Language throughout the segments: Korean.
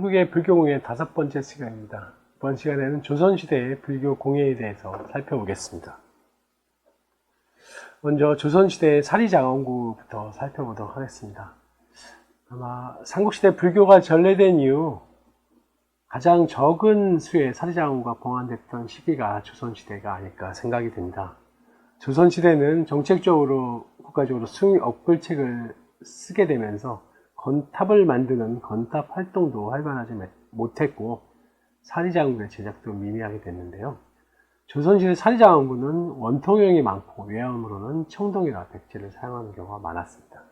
한국의 불교공예 5번째 시간입니다. 이번 시간에는 조선시대의 불교 공예에 대해서 살펴보겠습니다. 먼저 조선시대의 사리장엄구부터 살펴보도록 하겠습니다. 아마 삼국시대 불교가 전래된 이후 가장 적은 수의 사리장엄구가 봉안됐던 시기가 조선시대가 아닐까 생각이 됩니다. 조선시대는 정책적으로 국가적으로 수의 업글책을 쓰게 되면서 건탑을 만드는 건탑 활동도 활발하지 못했고 사리장엄구의 제작도 미미하게 됐는데요. 조선시대 사리장엄구는 원통형이 많고 외형으로는 청동이나 백제를 사용하는 경우가 많았습니다.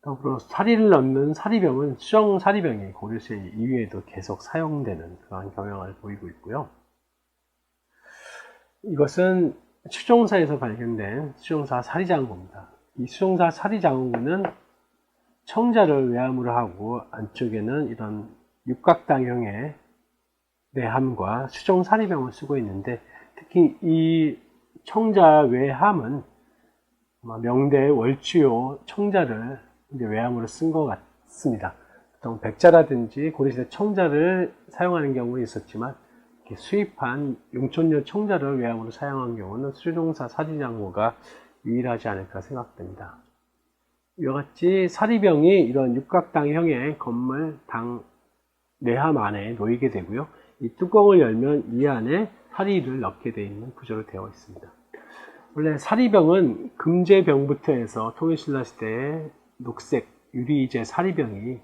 더불어 사리를 넣는 사리병은 수정 사리병이 고려시대 이후에도 계속 사용되는 그러한 경향을 보이고 있고요. 이것은 수종사에서 발견된 수종사 사리장엄구입니다. 이 수종사 사리장엄구는 청자를 외함으로 하고 안쪽에는 이런 육각당형의 내함과 수정 사리병을 쓰고 있는데, 특히 이 청자 외함은 명대 월주요 청자를 외함으로 쓴 것 같습니다. 보통 백자라든지 고려시대 청자를 사용하는 경우는 있었지만 이렇게 수입한 용촌여 청자를 외함으로 사용한 경우는 수종사 사리장엄구가 유일하지 않을까 생각됩니다. 이와 같이 사리병이 이런 육각당형의 건물 당 내함 안에 놓이게 되고요. 이 뚜껑을 열면 이 안에 사리를 넣게 되어 있는 구조로 되어 있습니다. 원래 사리병은 금제병부터 해서 통일신라 시대에 녹색 유리제 사리병이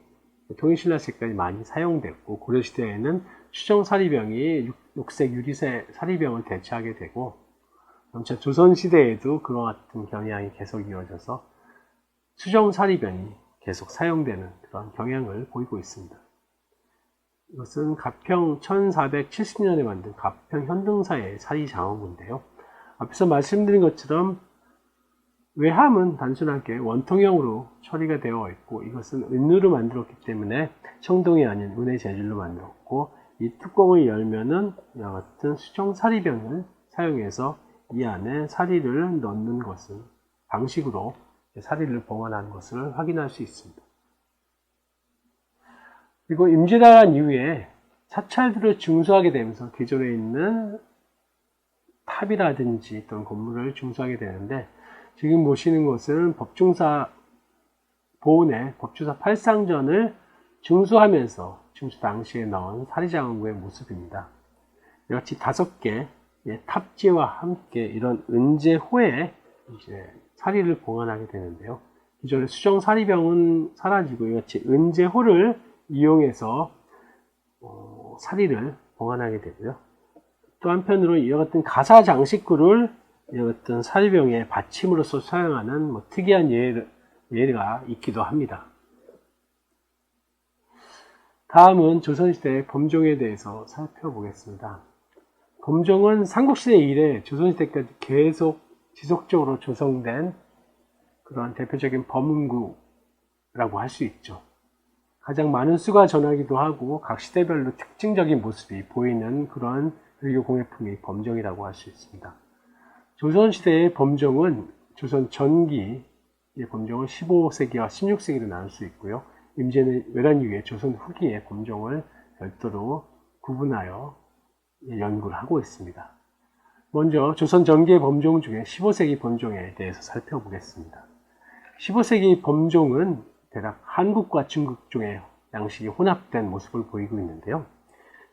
통일신라 시대까지 많이 사용됐고, 고려시대에는 수정사리병이 녹색 유리세 사리병을 대체하게 되고, 점차 조선시대에도 그와 같은 경향이 계속 이어져서 수정사리병이 계속 사용되는 그런 경향을 보이고 있습니다. 이것은 가평 1470년에 만든 가평 현등사의 사리장엄구인데요. 앞에서 말씀드린 것처럼 외함은 단순하게 원통형으로 처리가 되어 있고, 이것은 은으로 만들었기 때문에 청동이 아닌 은의 재질로 만들었고, 이 뚜껑을 열면은 이와 같은 수정사리병을 사용해서 이 안에 사리를 넣는 것은 방식으로 사리를 봉안한 것을 확인할 수 있습니다. 그리고 임진왜란 이후에 사찰들을 중수하게 되면서 기존에 있는 탑이라든지 어떤 건물을 중수하게 되는데, 지금 보시는 것은 법중사 보온의 법주사 팔상전을 중수하면서 중수 당시에 넣은 사리장엄구의 모습입니다. 이같이 5개의 탑지와 함께 이런 은제호에 이제 사리를 봉안하게 되는데요. 기존의 수정사리병은 사라지고 이같이 은제호를 이용해서 사리를 봉안하게 되고요. 또 한편으로 이와 같은 가사 장식구를 이와 같은 사리병의 받침으로서 사용하는 특이한 예가 있기도 합니다. 다음은 조선시대의 범종에 대해서 살펴보겠습니다. 범종은 삼국시대 이래 조선시대까지 계속 지속적으로 조성된 그런 대표적인 범은구라고 할 수 있죠. 가장 많은 수가 전하기도 하고 각 시대별로 특징적인 모습이 보이는 그런 불교 공예품이 범종이라고 할 수 있습니다. 조선시대의 범종은 조선 전기의 범종을 15세기와 16세기로 나눌 수 있고요. 임진왜란 이후에 조선 후기의 범종을 별도로 구분하여 연구를 하고 있습니다. 먼저 조선 전기의 범종 중에 15세기 범종에 대해서 살펴보겠습니다. 15세기 범종은 대략 한국과 중국 쪽의 양식이 혼합된 모습을 보이고 있는데요.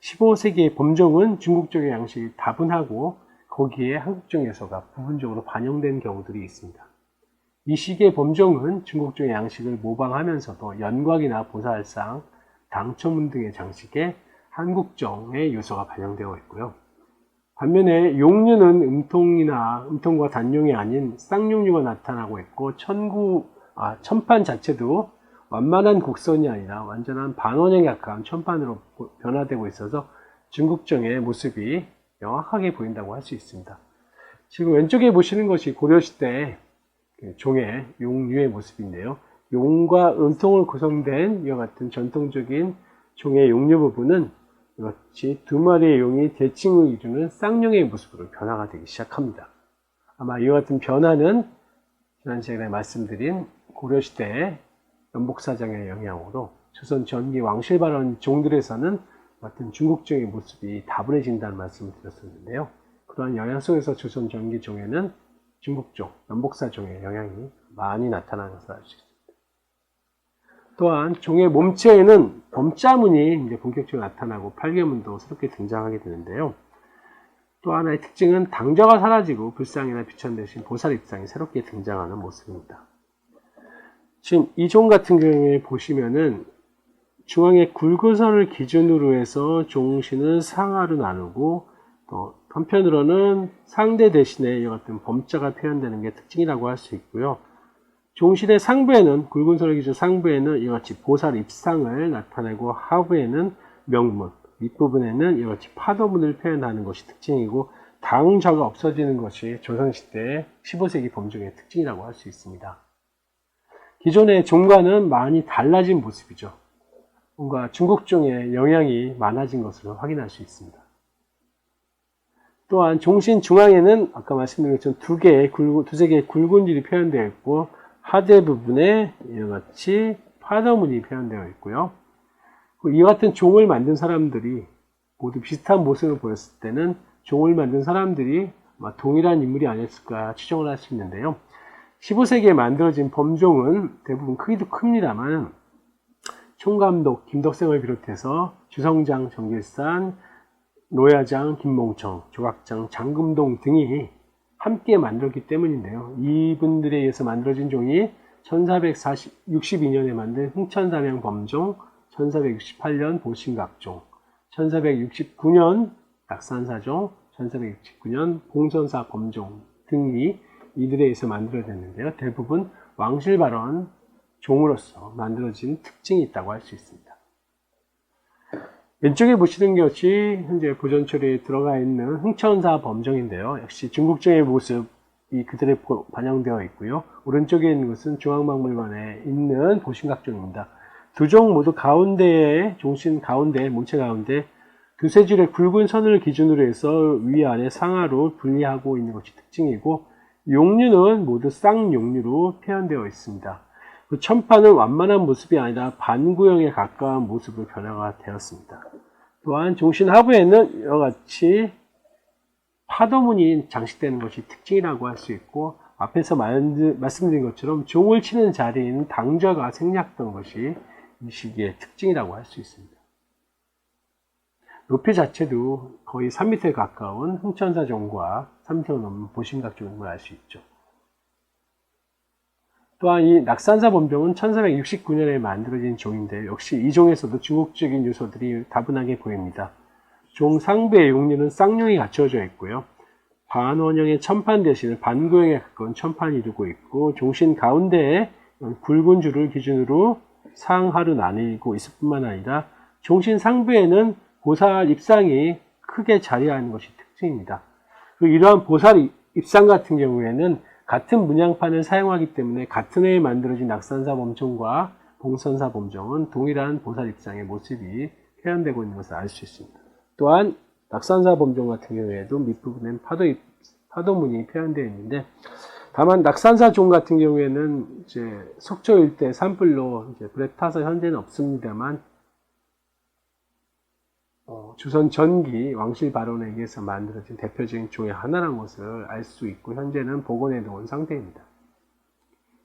15세기의 범종은 중국 쪽의 양식이 다분하고 거기에 한국 쪽 요소가 부분적으로 반영된 경우들이 있습니다. 이 시기의 범종은 중국 쪽의 양식을 모방하면서도 연곽이나 보살상, 당초문 등의 장식에 한국정의 요소가 반영되어 있고요. 반면에 용류는 음통과 단용이 아닌 쌍용류가 나타나고 있고, 천판 자체도 완만한 곡선이 아니라 완전한 반원형에 가까운 천판으로 변화되고 있어서 중국정의 모습이 명확하게 보인다고 할 수 있습니다. 지금 왼쪽에 보시는 것이 고려시대 종의 용류의 모습인데요. 용과 음통을 구성된 이와 같은 전통적인 종의 용류 부분은 이같이 2마리의 용이 대칭을 이루는 쌍용의 모습으로 변화가 되기 시작합니다. 아마 이와 같은 변화는 지난 시간에 말씀드린 고려시대의 연복사정의 영향으로 조선 전기 왕실발원 종들에서는 같은 중국종의 모습이 다분해진다는 말씀을 드렸었는데요. 그러한 영향 속에서 조선 전기 종에는 중국종, 연복사종의 영향이 많이 나타나는 것을 알 수 있습니다. 또한 종의 몸체에는 범자문이 이제 본격적으로 나타나고 팔괘문도 새롭게 등장하게 되는데요. 또 하나의 특징은 당좌가 사라지고 불상이나 비천 대신 보살 입상이 새롭게 등장하는 모습입니다. 지금 이 종 같은 경우에 보시면은 중앙에 굵은 선을 기준으로 해서 종신을 상하로 나누고 또 한편으로는 상대 대신에 이와 같은 범자가 표현되는 게 특징이라고 할 수 있고요. 종신의 상부에는 굵은 선을 기준 상부에는 이와 같이 보살 입상을 나타내고 하부에는 명문, 밑부분에는 이와 같이 파도문을 표현하는 것이 특징이고 당좌가 없어지는 것이 조선시대 15세기 범종의 특징이라고 할 수 있습니다. 기존의 종과는 많이 달라진 모습이죠. 뭔가 중국종의 영향이 많아진 것을 확인할 수 있습니다. 또한 종신 중앙에는 아까 말씀드린 것처럼 두세 개의 굵은 줄이 표현되어 있고 하대 부분에 이와 같이 파도문이 표현되어 있고요. 이와 같은 종을 만든 사람들이 모두 비슷한 모습을 보였을 때는 종을 만든 사람들이 동일한 인물이 아니었을까 추정을 할 수 있는데요. 15세기에 만들어진 범종은 대부분 크기도 큽니다만 총감독 김덕생을 비롯해서 주성장 정길산, 노야장 김몽청, 조각장 장금동 등이 함께 만들었기 때문인데요. 이분들에 의해서 만들어진 종이 1462년에 만든 흥천사명 범종, 1468년 보신각종, 1469년 낙산사종, 1469년 봉선사 범종 등이 이들에 의해서 만들어졌는데요. 대부분 왕실발원 종으로서 만들어진 특징이 있다고 할 수 있습니다. 왼쪽에 보시는 것이 현재 보존 처리에 들어가 있는 흥천사 범종인데요. 역시 중국종의 모습이 그대로 반영되어 있고요. 오른쪽에 있는 것은 중앙박물관에 있는 보신각종입니다. 두 종 모두 가운데에 종신 가운데 몸체 가운데 두세 줄의 굵은 선을 기준으로 해서 위아래 상하로 분리하고 있는 것이 특징이고 용류는 모두 쌍용류로 표현되어 있습니다. 그 천판은 완만한 모습이 아니라 반구형에 가까운 모습으로 변화가 되었습니다. 또한 종신 하부에는 이와 같이 파도문이 장식되는 것이 특징이라고 할 수 있고 앞에서 말씀드린 것처럼 종을 치는 자리에는 당좌가 생략된 것이 이 시기의 특징이라고 할 수 있습니다. 높이 자체도 거의 3m에 가까운 흥천사종과 3m가 넘는 보신각종을 알 수 있죠. 또한 이 낙산사 범종은 1469년에 만들어진 종인데 역시 이 종에서도 중국적인 요소들이 다분하게 보입니다. 종 상부의 용류는 쌍용이 갖춰져 있고요. 반원형의 천판 대신에 반구형에 가까운 천판이 이루고 있고 종신 가운데에 굵은 줄을 기준으로 상하로 나뉘고 있을 뿐만 아니라 종신 상부에는 보살 입상이 크게 자리하는 것이 특징입니다. 그리고 이러한 보살 입상 같은 경우에는 같은 문양판을 사용하기 때문에 같은 해에 만들어진 낙산사 범종과 봉선사 범종은 동일한 보살 입상의 모습이 표현되고 있는 것을 알 수 있습니다. 또한 낙산사 범종 같은 경우에도 밑부분엔 파도문이 표현되어 있는데 다만 낙산사 종 같은 경우에는 이제 속초 일대 산불로 이제 불에 타서 현재는 없습니다만 조선 전기 왕실 발원에 의해서 만들어진 대표적인 종의 하나라는 것을 알 수 있고 현재는 복원해 놓은 상태입니다.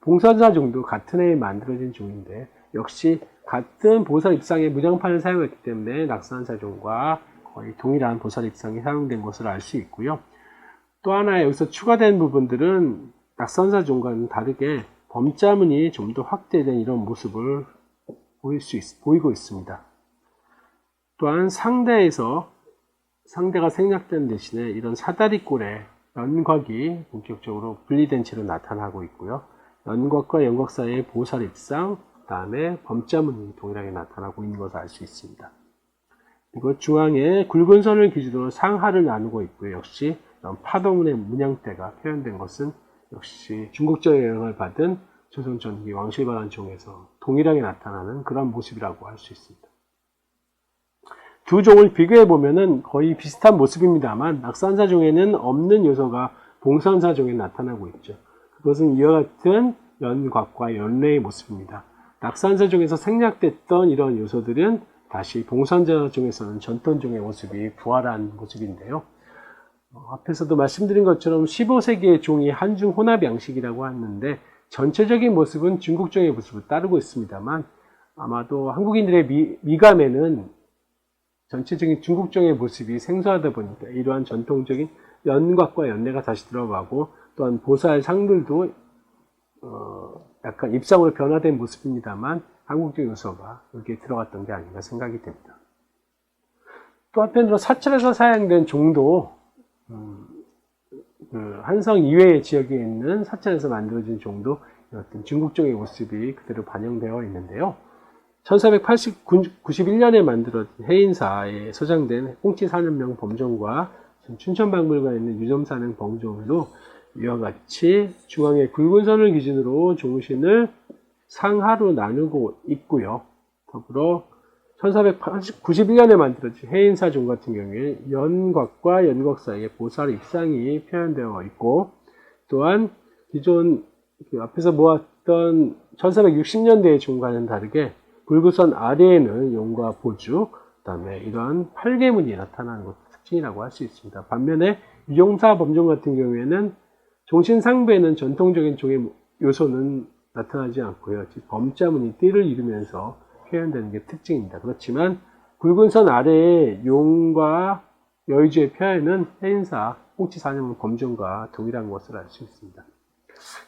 봉선사종도 같은 해에 만들어진 종인데 역시 같은 보살 입상의 무장판을 사용했기 때문에 낙산사종과 거의 동일한 보살 입상이 사용된 것을 알 수 있고요. 또 하나 여기서 추가된 부분들은 낙산사종과는 다르게 범자문이 좀 더 확대된 이런 모습을 보이고 있습니다. 또한 상대가 생략된 대신에 이런 사다리꼴에 연곽이 본격적으로 분리된 채로 나타나고 있고요. 연곽과 연곽 사이에 보살 입상, 그 다음에 범자문이 동일하게 나타나고 있는 것을 알 수 있습니다. 그리고 중앙에 굵은 선을 기준으로 상하를 나누고 있고요. 역시 파도문의 문양대가 표현된 것은 역시 중국적인 영향을 받은 조선 전기 왕실발원종에서 동일하게 나타나는 그런 모습이라고 할 수 있습니다. 두 종을 비교해 보면은 거의 비슷한 모습입니다만 낙산사종에는 없는 요소가 봉선사종에 나타나고 있죠. 그것은 이와 같은 연곽과 연례의 모습입니다. 낙산사종에서 생략됐던 이런 요소들은 다시 봉산자종에서는 전통종의 모습이 부활한 모습인데요. 앞에서도 말씀드린 것처럼 15세기의 종이 한중 혼합 양식이라고 하는데 전체적인 모습은 중국종의 모습을 따르고 있습니다만 아마도 한국인들의 미감에는 전체적인 중국종의 모습이 생소하다 보니까 이러한 전통적인 연곽과 연내가 다시 들어가고 또한 보살 상들도 약간 입상으로 변화된 모습입니다만 한국적 요소가 여기에 들어갔던 게 아닌가 생각이 됩니다. 또 한편으로 사찰에서 사용된 종도 한성 이외의 지역에 있는 사찰에서 만들어진 종도 어떤 중국종의 모습이 그대로 반영되어 있는데요. 1491년에 만들어진 해인사에 소장된 홍치사념명 범종과 춘천박물관에 있는 유점사능 범종도 이와 같이 중앙에 굵은 선을 기준으로 종신을 상하로 나누고 있고요. 더불어 1491년에 만들어진 해인사종 같은 경우에 연곽과 연곽 사이에 보살의 입상이 표현되어 있고 또한 기존 앞에서 모았던 1460년대의 종과는 다르게 굵은 아래에는 용과 보죽, 그 다음에 이러한 팔개문이 나타나는 것도 특징이라고 할 수 있습니다. 반면에 유종사 범종 같은 경우에는 종신 상부에는 전통적인 종의 요소는 나타나지 않고요. 범자문이 띠를 이루면서 표현되는 게 특징입니다. 그렇지만 굵은 선 아래에 용과 여의주의 표현은 해인사 홍치사념명 범종과 동일한 것을 알 수 있습니다.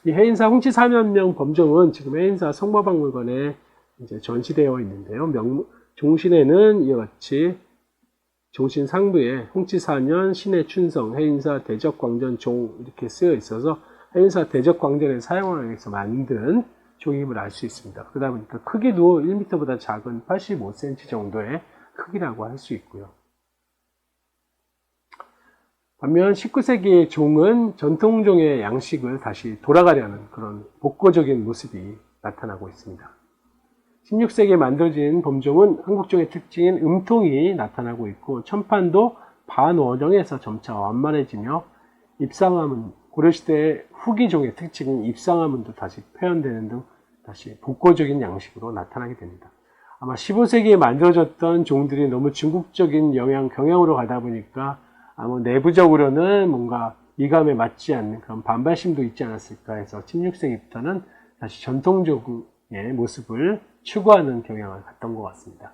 이 해인사 홍치사념명 범종은 지금 해인사 성모박물관에 이제 전시되어 있는데요. 종신에는 이와 같이 종신 상부에 홍치사년, 신의 춘성, 해인사 대적광전 종 이렇게 쓰여 있어서 해인사 대적광전에 사용하기 위해서 만든 종임을 알 수 있습니다. 그러다 보니까 크기도 1m보다 작은 85cm 정도의 크기라고 할 수 있고요. 반면 19세기의 종은 전통종의 양식을 다시 돌아가려는 그런 복고적인 모습이 나타나고 있습니다. 16세기에 만들어진 범종은 한국종의 특징인 음통이 나타나고 있고 천판도 반원형에서 점차 완만해지며 입상화문, 고려시대 후기종의 특징인 입상화문도 다시 표현되는 등 다시 복고적인 양식으로 나타나게 됩니다. 아마 15세기에 만들어졌던 종들이 너무 중국적인 경향으로 가다 보니까 아마 내부적으로는 뭔가 미감에 맞지 않는 그런 반발심도 있지 않았을까 해서 16세기부터는 다시 전통적의 모습을 추구하는 경향을 갖던 것 같습니다.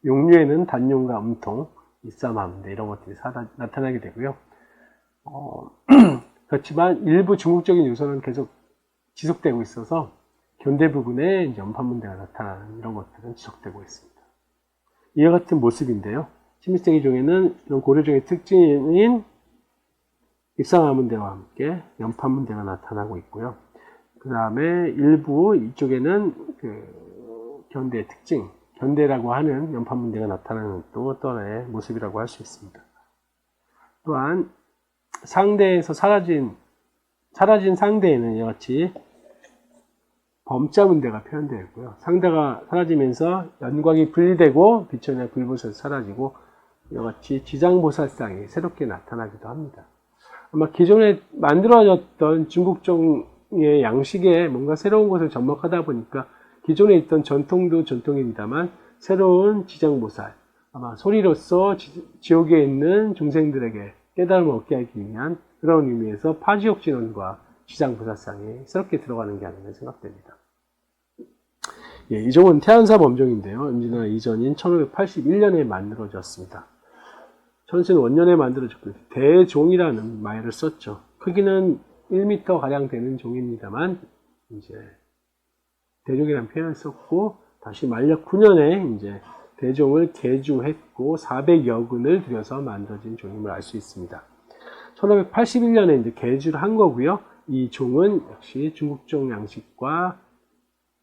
용류에는 단용과 음통, 입삼함 이런 것들이 나타나게 되고요. 그렇지만 일부 중국적인 요소는 계속 지속되고 있어서 견대 부분에 이제 연판문대가 나타나는 이런 것들은 지속되고 있습니다. 이와 같은 모습인데요. 16세기 종에는 이런 고려종의 특징인 입상화문대와 함께 연판문대가 나타나고 있고요. 그 다음에 일부 이쪽에는 견대의 특징, 견대라고 하는 연판문대가 나타나는 또 하나의 모습이라고 할 수 있습니다. 또한 상대에서 사라진 상대에는 이와 같이 범자문대가 표현되어 있고요. 상대가 사라지면서 연곽이 분리되고 비천이나 불보살이 사라지고 이와 같이 지장보살상이 새롭게 나타나기도 합니다. 아마 기존에 만들어졌던 중국종의 양식에 뭔가 새로운 것을 접목하다 보니까 기존에 있던 전통도 전통입니다만 새로운 지장보살, 아마 소리로서 지옥에 있는 중생들에게 깨달음을 얻게 하기 위한 그런 의미에서 파지옥진원과 지장보살상이 새롭게 들어가는 게 아닌가 생각됩니다. 예, 이 종은 태안사 범종인데요. 임진왜란 이전인 1581년에 만들어졌습니다. 천신 원년에 만들어졌고 대종이라는 말을 썼죠. 크기는 1m 가량 되는 종입니다만 이제 대종이라는 표현을 썼고 다시 만력 9년에 이제 대종을 개주했고 400여 근을 들여서 만들어진 종임을 알 수 있습니다. 1581년에 이제 개주를 한 거고요. 이 종은 역시 중국종 양식과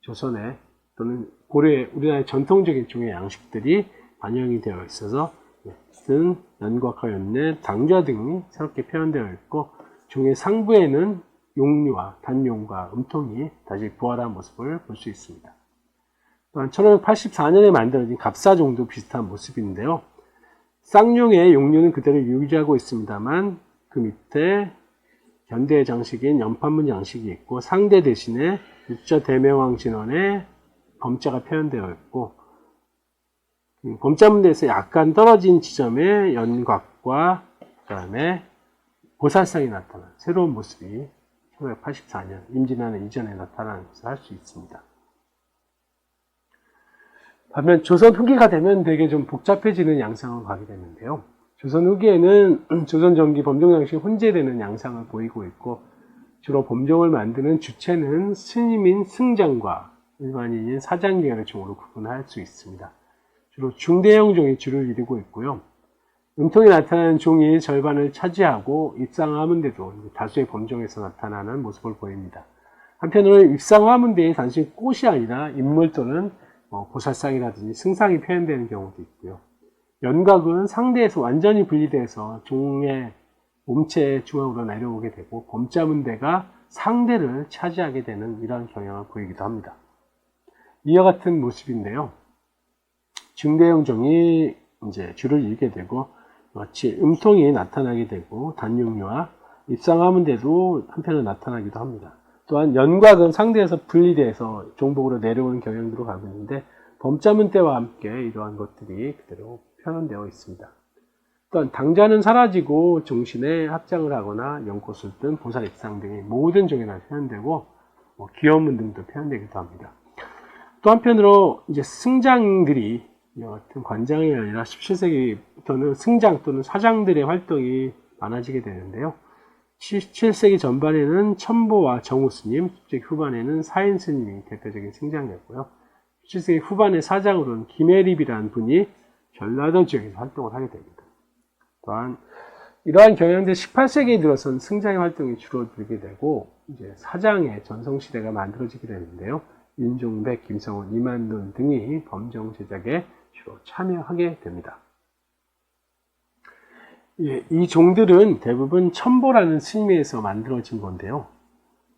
조선의 또는 고려의 우리나라의 전통적인 종의 양식들이 반영이 되어 있어서 같은 연곽과 연내, 당좌 등이 새롭게 표현되어 있고 종의 상부에는 용류와 단용과 음통이 다시 부활한 모습을 볼 수 있습니다. 또한 1584년에 만들어진 갑사종도 비슷한 모습인데요. 쌍용의 용류는 그대로 유지하고 있습니다만 그 밑에 현대의 장식인 연판문 양식이 있고 상대 대신에 육자 대명왕 진원의 범자가 표현되어 있고, 범자 문대에서 약간 떨어진 지점에 연곽과 그 다음에 보살상이 나타난 새로운 모습이 1984년 임진왜란 이전에 나타나는 것을 할 수 있습니다. 반면 조선 후기가 되면 되게 좀 복잡해지는 양상을 가게 되는데요. 조선 후기에는 조선 전기 범종 양식이 혼재되는 양상을 보이고 있고, 주로 범종을 만드는 주체는 스님인 승장과 일반인인 사장계열의 종으로 구분할 수 있습니다. 주로 중대형 종이 주를 이루고 있고요. 음통에 나타나는 종이 절반을 차지하고 입상화문대도 다수의 범종에서 나타나는 모습을 보입니다. 한편으로 입상화문대의 단순히 꽃이 아니라 인물 또는 보살상이라든지 승상이 표현되는 경우도 있고요. 연곽은 상대에서 완전히 분리돼서 종의 몸체의 중앙으로 내려오게 되고, 범자문대가 상대를 차지하게 되는 이러한 경향을 보이기도 합니다. 이와 같은 모습인데요. 중대형 종이 이제 줄을 이루게 되고, 마치 음통이 나타나게 되고, 단육류와 입상화문대도 한편으로 나타나기도 합니다. 또한 연곽은 상대에서 분리돼서 종복으로 내려오는 경향으로 가고 있는데, 범자문대와 함께 이러한 것들이 그대로 표현되어 있습니다. 또한 당자는 사라지고 종신에 합장을 하거나 연꽃을 뜬 보살 입상 등이 모든 종에나 표현되고, 기원문 등도 표현되기도 합니다. 또 한편으로 이제 승장들이 같은 관장이 아니라 17세기부터는 승장 또는 사장들의 활동이 많아지게 되는데요. 17세기 전반에는 첨보와 정우스님, 17세기 후반에는 사인스님이 대표적인 승장이었고요. 17세기 후반의 사장으로는 김혜립이라는 분이 전라도 지역에서 활동을 하게 됩니다. 또한 이러한 경향들 18세기에 들어선 승장의 활동이 줄어들게 되고, 이제 사장의 전성시대가 만들어지게 되는데요. 윤종백, 김성훈, 이만돈 등이 범종 제작에 주로 참여하게 됩니다. 이 종들은 대부분 첨보라는 스님에 의해서 만들어진 건데요.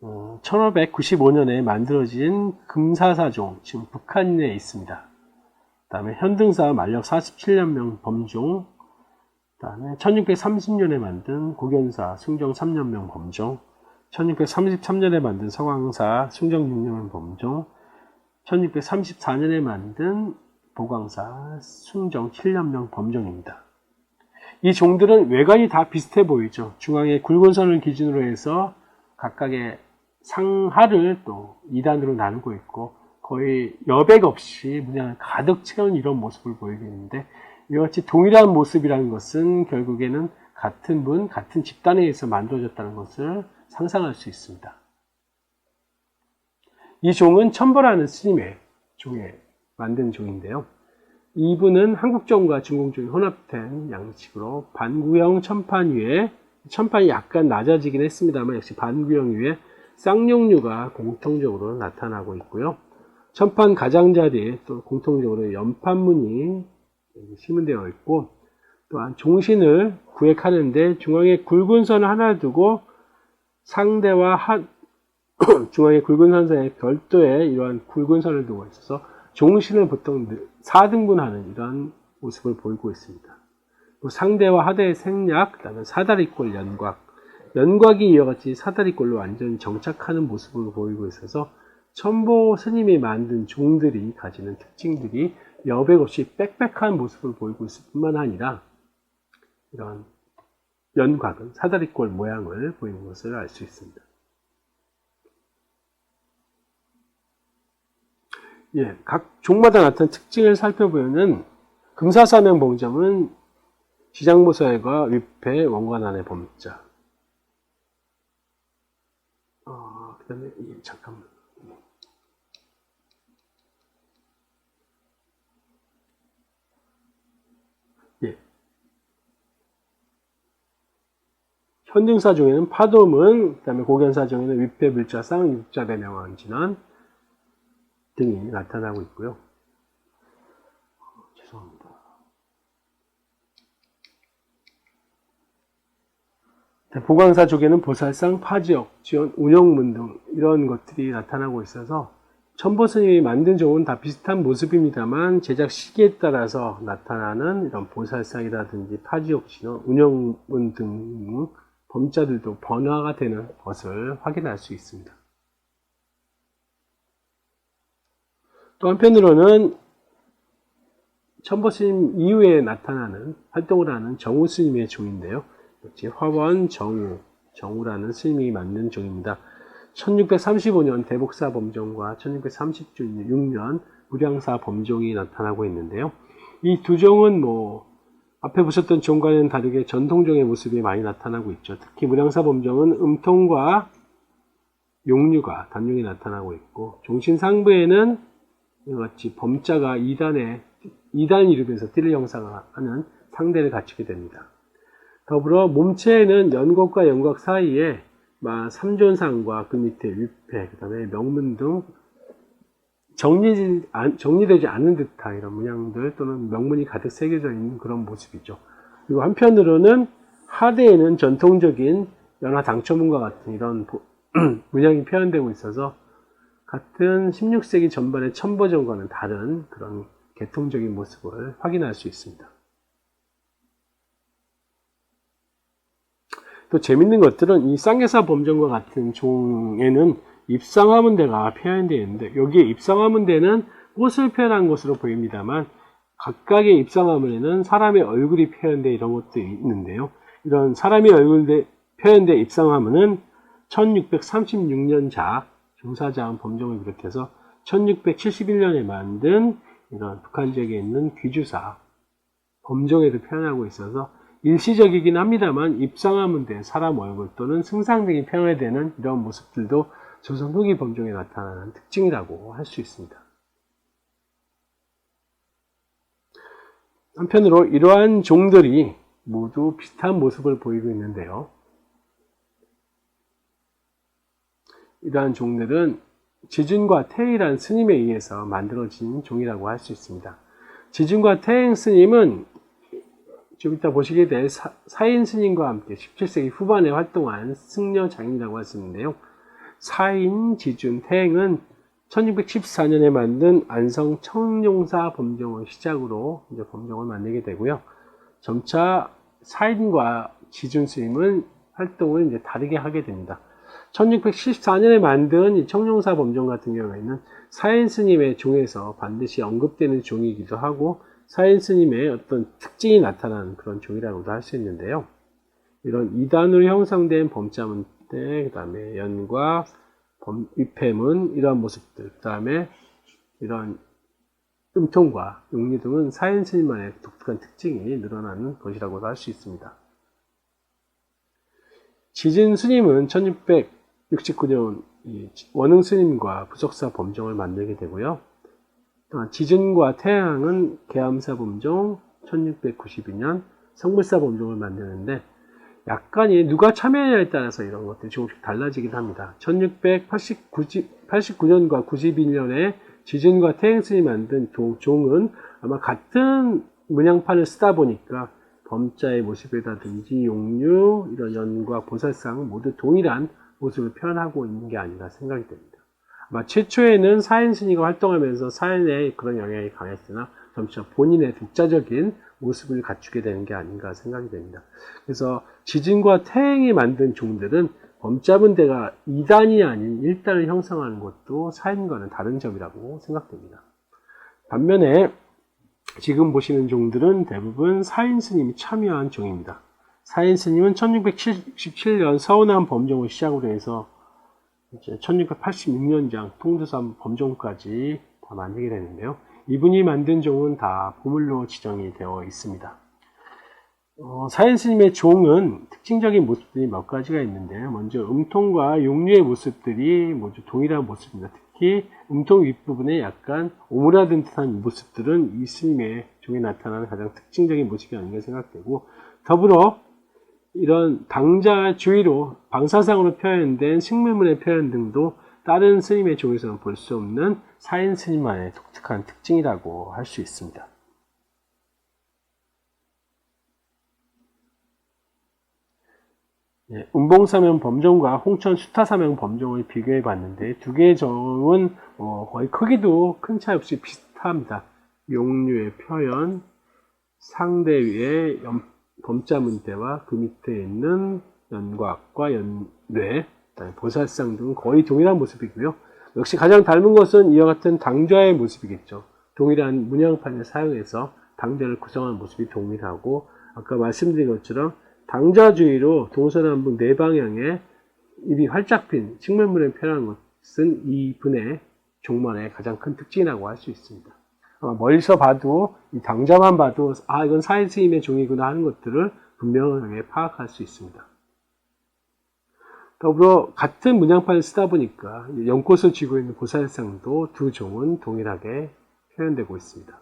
1595년에 만들어진 금사사종, 지금 북한에 있습니다. 그 다음에 현등사 만력 47년명 범종, 그 다음에 1630년에 만든 고견사 승정 3년명 범종, 1633년에 만든 서광사 승정 6년명 범종, 1634년에 만든 보광사 승정 7년명 범종입니다. 이 종들은 외관이 다 비슷해 보이죠. 중앙에 굵은 선을 기준으로 해서 각각의 상하를 또 2단으로 나누고 있고, 거의 여백 없이 문양을 가득 채운 이런 모습을 보이겠는데, 이와 같이 동일한 모습이라는 것은 결국에는 같은 분, 같은 집단에 의해서 만들어졌다는 것을 상상할 수 있습니다. 이 종은 첨보라는 스님의 종에 만든 종인데요. 이분은 한국종과 중국종이 혼합된 양식으로 반구형 천판 위에, 천판이 약간 낮아지긴 했습니다만 역시 반구형 위에 쌍용류가 공통적으로 나타나고 있고요. 천판 가장자리에 또 공통적으로 연판문이 시문되어 있고, 또한 종신을 구획하는데 중앙에 굵은 선을 하나 두고 상대와 중앙에 굵은 선 사이에 별도의 이러한 굵은 선을 두고 있어서 종신을 보통 4등분하는 이러한 모습을 보이고 있습니다. 또 상대와 하대의 생략, 그 다음에 사다리꼴 연곽, 연곽이 이와 같이 사다리꼴로 완전히 정착하는 모습을 보이고 있어서 첨보 스님이 만든 종들이 가지는 특징들이 여백 없이 빽빽한 모습을 보이고 있을 뿐만 아니라 이런 연곽은 사다리꼴 모양을 보이는 것을 알 수 있습니다. 각 종마다 나타난 특징을 살펴보면 금사사명 범점은 지장보살과 위패 원관안의 범자. 그 다음에 잠깐만. 현등사종에는 파도문, 그 다음에 고견사종에는 위패 물자상, 육자대 명왕진원 등이 나타나고 있고요. 죄송합니다. 보광사족에는 보살상, 파지역, 지원, 운영문 등 이런 것들이 나타나고 있어서 천보스님이 만든 종은 다 비슷한 모습입니다만 제작 시기에 따라서 나타나는 이런 보살상이라든지 파지역, 지원, 운영문 등 범자들도 변화가 되는 것을 확인할 수 있습니다. 또 한편으로는 천보스님 이후에 나타나는 활동을 하는 정우 스님의 종인데요. 역시 화원 정우라는 스님이 만든 종입니다. 1635년 대복사 범종과 1636년 무량사 범종이 나타나고 있는데요. 이 두 종은 앞에 보셨던 종과는 다르게 전통종의 모습이 많이 나타나고 있죠. 특히 무량사 범종은 음통과 용류가 단용이 나타나고 있고, 종신 상부에는 이같이 범자가 2단 이루면서 띠를 형상하는 상대를 갖추게 됩니다. 더불어 몸체에는 연곡과 연곽 사이에 삼존상과 그 밑에 위패, 그 다음에 명문 등 정리되지 않은 듯한 이런 문양들 또는 명문이 가득 새겨져 있는 그런 모습이죠. 그리고 한편으로는 하대에는 전통적인 연화 당초문과 같은 이런 문양이 표현되고 있어서 같은 16세기 전반의 천보전과는 다른 그런 계통적인 모습을 확인할 수 있습니다. 또 재밌는 것들은 이 쌍계사 범전과 같은 종에는 입상화문대가 표현되어 있는데, 여기에 입상화문대는 꽃을 표현한 것으로 보입니다만 각각의 입상화문에는 사람의 얼굴이 표현되어 이런 것도 있는데요. 이런 사람의 얼굴 표현된 입상화문은 1636년자 중사자원 범종을 비롯해서 1671년에 만든 이런 북한 지역에 있는 귀주사 범종에도 표현하고 있어서 일시적이긴 합니다만 입상화문대 사람 얼굴 또는 승상 등이 표현되는 이런 모습들도 조선 후기 범종에 나타나는 특징이라고 할 수 있습니다. 한편으로 이러한 종들이 모두 비슷한 모습을 보이고 있는데요. 이러한 종들은 지준과 태이란 스님에 의해서 만들어진 종이라고 할 수 있습니다. 지준과 태행 스님은 좀 이따 보시게 될 사인 스님과 함께 17세기 후반에 활동한 승려 장인이라고 할 수 있는데요. 사인, 지준, 태행은 1614년에 만든 안성 청룡사 범종을 시작으로 이제 범종을 만들게 되고요. 점차 사인과 지준 스님은 활동을 이제 다르게 하게 됩니다. 1674년에 만든 이 청룡사 범종 같은 경우에는 사인 스님의 종에서 반드시 언급되는 종이기도 하고 사인 스님의 어떤 특징이 나타나는 그런 종이라고도 할 수 있는데요. 이런 2단으로 형성된 범자문대, 그 다음에 연과 위패문 이러한 모습들, 그 다음에 이런 음통과 용리 등은 사인 스님만의 독특한 특징이 늘어나는 것이라고도 할 수 있습니다. 지진 스님은 1669년 원흥 스님과 부석사 범종을 만들게 되고요. 지진과 태양은 계암사 범종 1692년 성불사 범종을 만드는데 약간이 누가 참여하냐에 따라서 이런 것들이 조금씩 달라지긴 합니다. 1689년과 91년에 지진과 태행 스님이 만든 종은 아마 같은 문양판을 쓰다 보니까 범자의 모습이라든지 용류, 이런 연과 보살상 모두 동일한 모습을 표현하고 있는 게 아닌가 생각이 됩니다. 아마 최초에는 사인 스님이 활동하면서 사인의 그런 영향이 강했으나 점차 본인의 독자적인 모습을 갖추게 되는 게 아닌가 생각이 됩니다. 그래서 지진과 태행이 만든 종들은 범자문대가 2단이 아닌 1단을 형성하는 것도 사인과는 다른 점이라고 생각됩니다. 반면에 지금 보시는 종들은 대부분 사인 스님이 참여한 종입니다. 사인 스님은 1677년 서운한 범종을 시작으로 해서 이제 1686년장 통두산 범종까지 다 만들게 되는데요. 이분이 만든 종은 다 보물로 지정이 되어 있습니다. 사인 스님의 종은 특징적인 모습들이 몇 가지가 있는데, 먼저 음통과 용류의 모습들이 모두 동일한 모습입니다. 특히 음통 윗부분에 약간 오므라든 듯한 모습들은 이 스님의 종에 나타나는 가장 특징적인 모습이 아닌가 생각되고, 더불어 이런 당자 주위로 방사상으로 표현된 식물문의 표현 등도 다른 스님의 종에서는 볼 수 없는 사인 스님만의 독특한 특징이라고 할 수 있습니다. 운봉사명 범종과 홍천 수타사명 범종을 비교해 봤는데 두 개의 종은 거의 크기도 큰 차이 없이 비슷합니다. 용류의 표현, 상대 위에 범자문대와 그 밑에 있는 연곽과 연뇌, 보살상 등은 거의 동일한 모습이고요. 역시 가장 닮은 것은 이와 같은 당좌의 모습이겠죠. 동일한 문양판을 사용해서 당좌를 구성하는 모습이 동일하고, 아까 말씀드린 것처럼 당좌 주위로 동서남북 네 방향에 입이 활짝 핀 식물문을 표현한 것은 이 분의 종말의 가장 큰 특징이라고 할 수 있습니다. 멀리서 봐도, 이 당좌만 봐도 이건 사인 스님의 종이구나 하는 것들을 분명하게 파악할 수 있습니다. 더불어 같은 문양판을 쓰다 보니까 연꽃을 쥐고 있는 보살상도 두 종은 동일하게 표현되고 있습니다.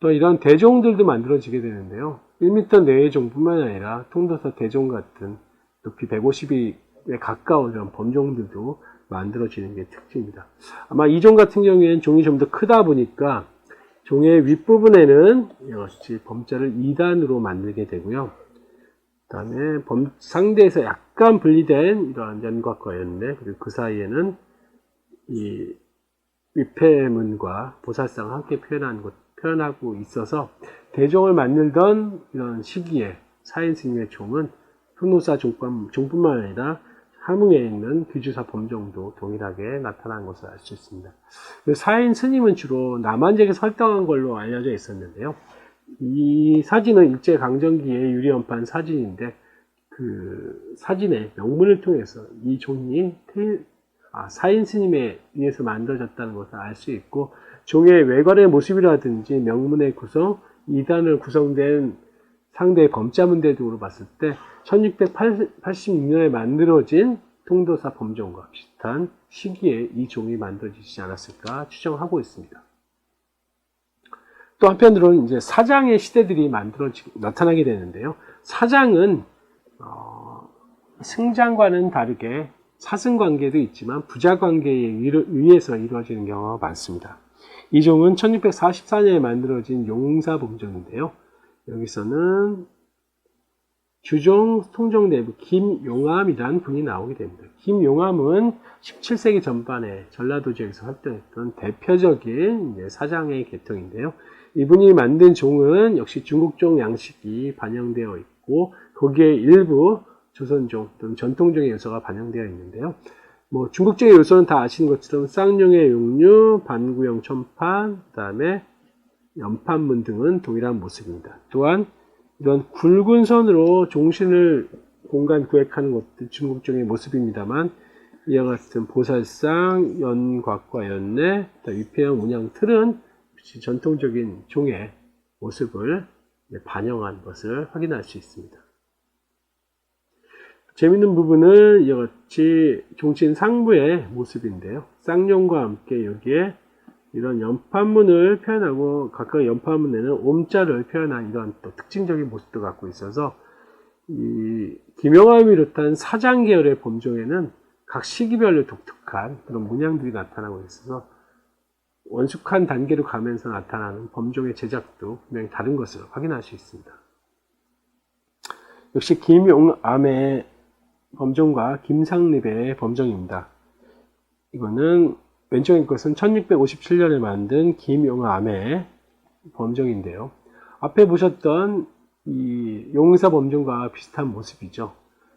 또 이런 대종들도 만들어지게 되는데요. 1m 내의 종뿐만 아니라 통도사 대종 같은 높이 150에 가까운 이런 범종들도 만들어지는 게 특징입니다. 아마 이 종 같은 경우에는 종이 좀 더 크다 보니까 종의 윗부분에는 역시 범자를 2단으로 만들게 되고요. 그 다음에 상대에서 약간 분리된 이러한 연곽과 연내, 그리고 그 사이에는 이 위패문과 보살상을 함께 표현하고 있어서 대종을 만들던 이런 시기에 사인 스님의 종은 통도사 종뿐만 아니라 함흥에 있는 귀주사 범종도 동일하게 나타난 것을 알 수 있습니다. 사인 스님은 주로 남한적에 활동한 걸로 알려져 있었는데요. 이 사진은 일제강점기의 유리연판 사진인데, 그 사진의 명문을 통해서 이 종이 사인 스님에 의해서 만들어졌다는 것을 알 수 있고, 종의 외관의 모습이라든지 명문의 구성, 2단을 구성된 상대의 범자문대 등으로 봤을 때 1686년에 만들어진 통도사 범종과 비슷한 시기에 이 종이 만들어지지 않았을까 추정하고 있습니다. 또 한편으로는 이제 사장의 시대들이 나타나게 되는데요. 사장은 승장과는 다르게 사승관계도 있지만 부자관계에 의해서 이루어지는 경우가 많습니다. 이 종은 1644년에 만들어진 용사범종인데요. 여기서는 주종 통종 내부 김용암이라는 분이 나오게 됩니다. 김용암은 17세기 전반에 전라도 지역에서 활동했던 대표적인 사장의 계통인데요. 이분이 만든 종은 역시 중국종 양식이 반영되어 있고, 거기에 일부 조선종 또는 전통종의 요소가 반영되어 있는데요. 중국적인 요소는 다 아시는 것처럼 쌍용의 용류, 반구형 천판, 그 다음에 연판문 등은 동일한 모습입니다. 또한 이런 굵은 선으로 종신을 공간 구획하는 것도 중국종의 모습입니다만, 이와 같은 보살상, 연곽과 연내, 위패형 문양 틀은 전통적인 종의 모습을 반영한 것을 확인할 수 있습니다. 재밌는 부분은 이와 같이 종신 상부의 모습인데요. 쌍용과 함께 여기에 이런 연판문을 표현하고, 각각 연판문에는 옴자를 표현한 이런 또 특징적인 모습도 갖고 있어서, 이 김영암을 비롯한 사장 계열의 범종에는 각 시기별로 독특한 그런 문양들이 나타나고 있어서 원숙한 단계로 가면서 나타나는 범종의 제작도 분명히 다른 것을 확인할 수 있습니다. 역시 김용암의 범종과 김상립의 범종입니다. 이거는 왼쪽에 것은 1657년에 만든 김용암의 범종인데요. 앞에 보셨던 이 용사 범종과 비슷한 모습이죠.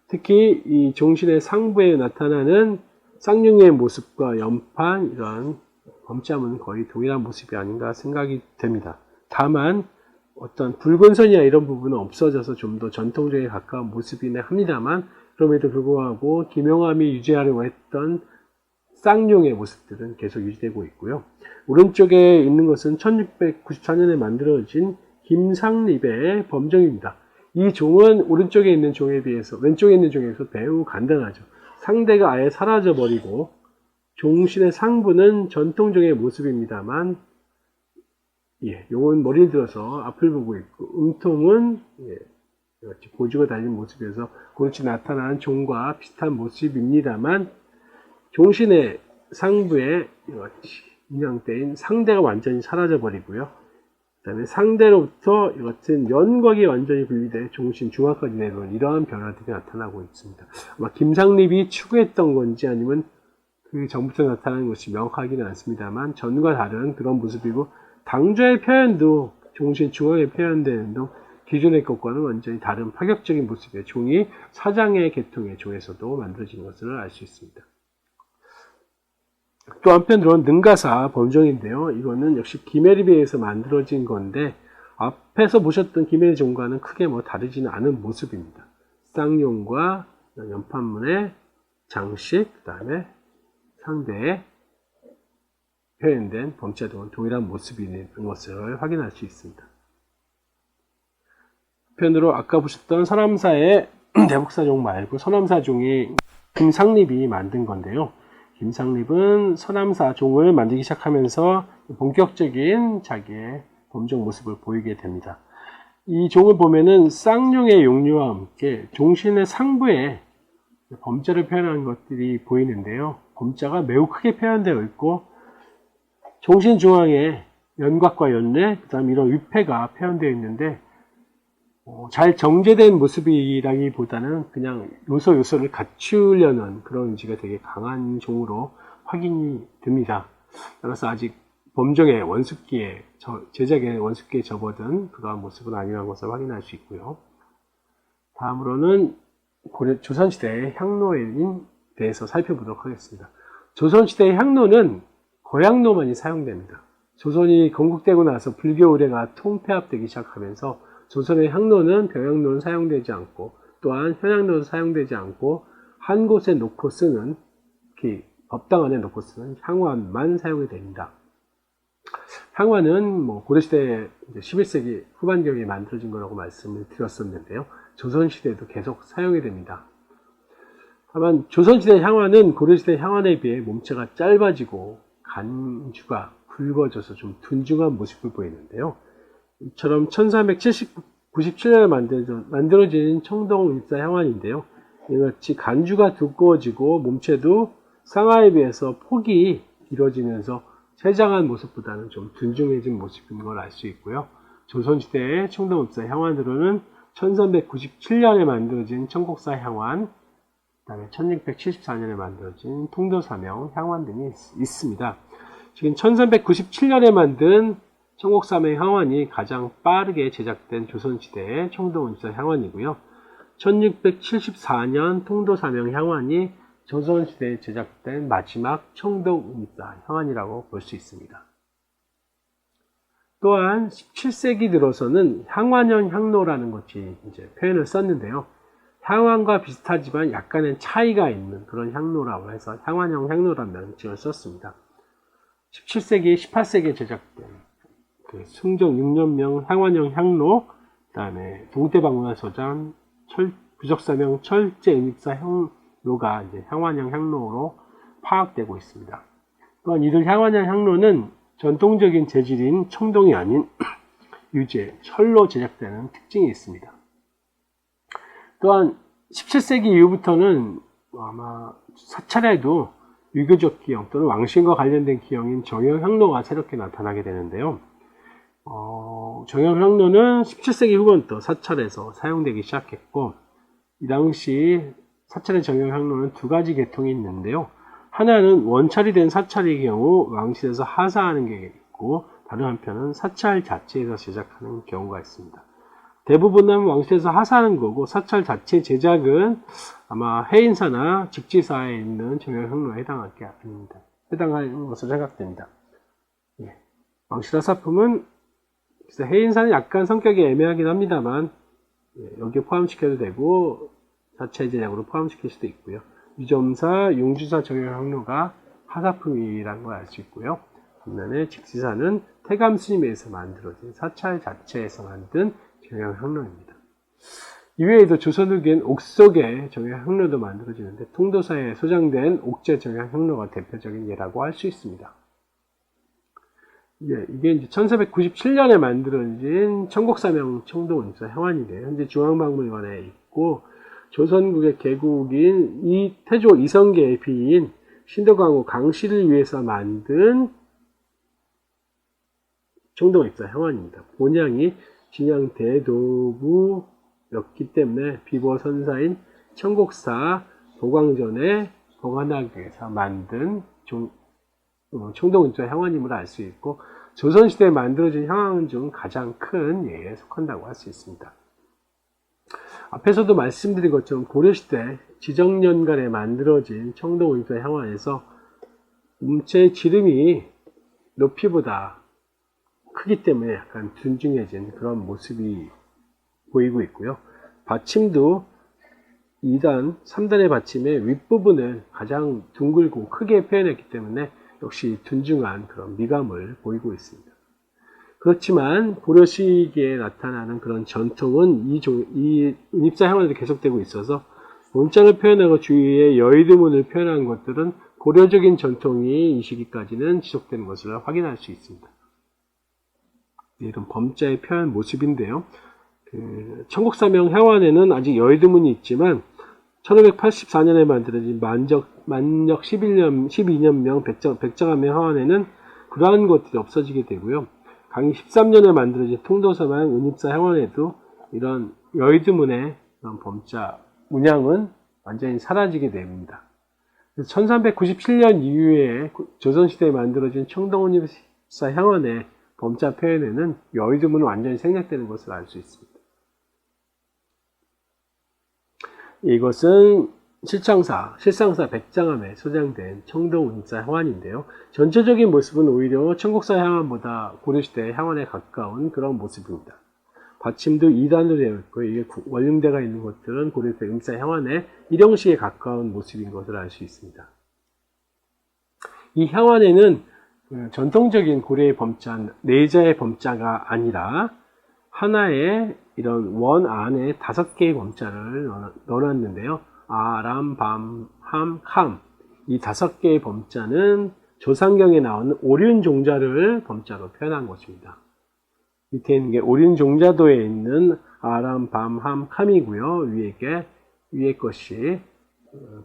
특히 이 종신의 상부에 나타나는 쌍용의 모습과 연판, 이런 범자문은 거의 동일한 모습이 아닌가 생각이 됩니다. 다만 어떤 붉은 선이나 이런 부분은 없어져서 좀 더 전통적에 가까운 모습이긴 합니다만, 그럼에도 불구하고 김용암이 유지하려고 했던 쌍용의 모습들은 계속 유지되고 있고요. 오른쪽에 있는 것은 1694년에 만들어진 김상립의 범종입니다. 이 종은 오른쪽에 있는 종에 비해서 왼쪽에 있는 종에서 매우 간단하죠. 상대가 아예 사라져버리고 종신의 상부는 전통종의 모습입니다만, 용은 머리를 들어서 앞을 보고 있고, 음통은 고주가 달린 모습이어서 그렇지 나타나는 종과 비슷한 모습입니다만, 종신의 상부에 인양대인 상대가 완전히 사라져버리고요. 그 다음에 상대로부터 이 같은 연곽이 완전히 분리돼 종신 중화까지 내려오는 이러한 변화들이 나타나고 있습니다. 아마 김상립이 추구했던 건지 아니면 그 전부터 나타나는 것이 명확하기는 않습니다만, 전과 다른 그런 모습이고, 당좌의 표현도 종신 중앙에 표현되는 등 기존의 것과는 완전히 다른 파격적인 모습의 종이 사장의 계통의 종에서도 만들어진 것을 알 수 있습니다. 또 한편으로는 능가사 범종인데요. 이거는 역시 김해립에 의해서 만들어진 건데 앞에서 보셨던 김해리 종과는 크게 뭐 다르지는 않은 모습입니다. 쌍용과 연판문의 장식, 그 다음에 상대에 표현된 범죄 등은 동일한 모습이 있는 것을 확인할 수 있습니다. 한편으로 아까 보셨던 서남사의 대북사종 말고 서남사종이 김상립이 만든 건데요. 김상립은 서남사종을 만들기 시작하면서 본격적인 자기의 범종 모습을 보이게 됩니다. 이 종을 보면은 쌍용의 용류와 함께 종신의 상부에 범자를 표현한 것들이 보이는데요. 범자가 매우 크게 표현되어 있고 종신 중앙에 연곽과 연례, 그 다음 이런 위패가 표현되어 있는데 잘 정제된 모습이라기보다는 그냥 요소를 갖추려는 그런 의지가 되게 강한 종으로 확인이 됩니다. 따라서 아직 범종의 원숙기에 제작의 원숙기에 접어든 그러한 모습은 아니라는 것을 확인할 수 있고요. 다음으로는 조선시대의 향로에 대해서 살펴보도록 하겠습니다. 조선시대의 향로는 거향로만이 사용됩니다. 조선이 건국되고 나서 불교 의례가 통폐합되기 시작하면서 조선의 향로는 병향로는 사용되지 않고 또한 현향로는 사용되지 않고 한 곳에 놓고 쓰는 특히 법당 안에 놓고 쓰는 향환만 사용이 됩니다. 향환은 고려시대 11세기 후반경에 만들어진 거라고 말씀을 드렸었는데요. 조선시대에도 계속 사용이 됩니다. 다만 조선시대 향환은 고려시대 향환에 비해 몸체가 짧아지고 간주가 굵어져서 좀 둔중한 모습을 보이는데요. 이처럼 1397년에 만들어진 청동일사 향환인데요. 이같이 간주가 두꺼워지고 몸체도 상하에 비해서 폭이 길어지면서 세장한 모습보다는 좀 둔중해진 모습인 걸 알 수 있고요. 조선시대의 청동일사 향환으로는 1397년에 만들어진 청곡사 향환, 그 다음에 1674년에 만들어진 통도사명 향환 등이 있습니다. 지금 1397년에 만든 청곡사명 향환이 가장 빠르게 제작된 조선시대의 청동일사 향환이고요. 1674년 통도사명 향환이 조선시대에 제작된 마지막 청동일사 향환이라고 볼 수 있습니다. 또한 17세기 들어서는 향환형 향로라는 것이 이제 표현을 썼는데요. 향환과 비슷하지만 약간의 차이가 있는 그런 향로라고 해서 향환형 향로라는 명칭을 썼습니다. 17세기, 18세기에 제작된 그 승종 6년명 향환형 향로, 그 다음에 동태방문화소장, 부적사명 철제은입사 향로가 이제 향환형 향로로 파악되고 있습니다. 또한 이들 향환형 향로는 전통적인 재질인 청동이 아닌 유재, 철로 제작되는 특징이 있습니다. 또한 17세기 이후부터는 아마 사찰에도 유교적 기형 또는 왕신과 관련된 기형인 정형향로가 새롭게 나타나게 되는데요. 정형향로는 17세기 후반부터 사찰에서 사용되기 시작했고 이 당시 사찰의 정형향로는 두 가지 계통이 있는데요. 하나는 원찰이 된 사찰의 경우 왕실에서 하사하는 게 있고 다른 한편은 사찰 자체에서 제작하는 경우가 있습니다. 대부분은 왕실에서 하사하는 거고 사찰 자체 제작은 아마 해인사나 직지사에 있는 정형향로에 해당하는 것으로 생각됩니다. 예. 왕실 하사품은 해인사는 약간 성격이 애매하긴 합니다만 여기에 포함시켜도 되고 자체 제작으로 포함시킬 수도 있고요. 유점사, 용주사 정형향로가 하사품이라는 걸 알 수 있고요. 반면에 직지사는 태감 스님에 의해서 만들어진 사찰 자체에서 만든 정형향로입니다. 이외에도 조선 후기엔 옥석의 정형향로도 만들어지는데 통도사에 소장된 옥제 정형향로가 대표적인 예라고 할 수 있습니다. 이게 이제 1497년에 만들어진 청곡사명 청동일사 향환인데요. 현재 중앙박물관에 있고 조선국의 개국인 태조 이성계의 비인 신도광후 강씨를 위해서 만든 청동일사 향환입니다. 본향이 진양 대도부였기 때문에 비보선사인 청곡사 도광전의 보관하기위해서 만든 청동일사 향환임을 알 수 있고 조선시대에 만들어진 향환 중 가장 큰 예에 속한다고 할 수 있습니다. 앞에서도 말씀드린 것처럼 고려시대 지정년간에 만들어진 청동일사 향환에서 몸체의 지름이 높이보다 크기 때문에 약간 둔중해진 그런 모습이 보이고 있고요. 받침도 2단, 3단의 받침의 윗부분을 가장 둥글고 크게 표현했기 때문에 역시 둔중한 그런 미감을 보이고 있습니다. 그렇지만 고려 시기에 나타나는 그런 전통은 이 은입사 향원에도 계속되고 있어서 몸자를 표현하고 주위에 여의도문을 표현한 것들은 고려적인 전통이 이 시기까지는 지속되는 것을 확인할 수 있습니다. 이런 범자의 표현 모습인데요. 청국사명 향환에는 아직 여의도문이 있지만 1584년에 만들어진 만역 12년명 백정암명 향환에는 그러한 것들이 없어지게 되고요. 강의 13년에 만들어진 통도사명 은입사 향환에도 이런 여의도문의 이런 범자 문양은 완전히 사라지게 됩니다. 1397년 이후에 조선시대에 만들어진 청동은입사 향환의 범자 표현에는 여의도문은 완전히 생략되는 것을 알 수 있습니다. 이것은 실상사 백장암에 소장된 청동은입사 향환인데요. 전체적인 모습은 오히려 청국사 향환보다 고려시대 향환에 가까운 그런 모습입니다. 받침도 2단으로 되어 있고 이게 원흉대가 있는 것들은 고려시대 은입사 향환의 일형식에 가까운 모습인 것을 알 수 있습니다. 이 향환에는 전통적인 고려의 범자, 네자의 범자가 아니라 하나의 이런 원 안에 5개의 범자를 넣어놨는데요. 아, 람, 밤, 함, 캄. 이 5개의 범자는 조상경에 나오는 오륜종자를 범자로 표현한 것입니다. 밑에 있는 게 오륜종자도에 있는 아람, 밤, 함, 캄이고요. 위에 것이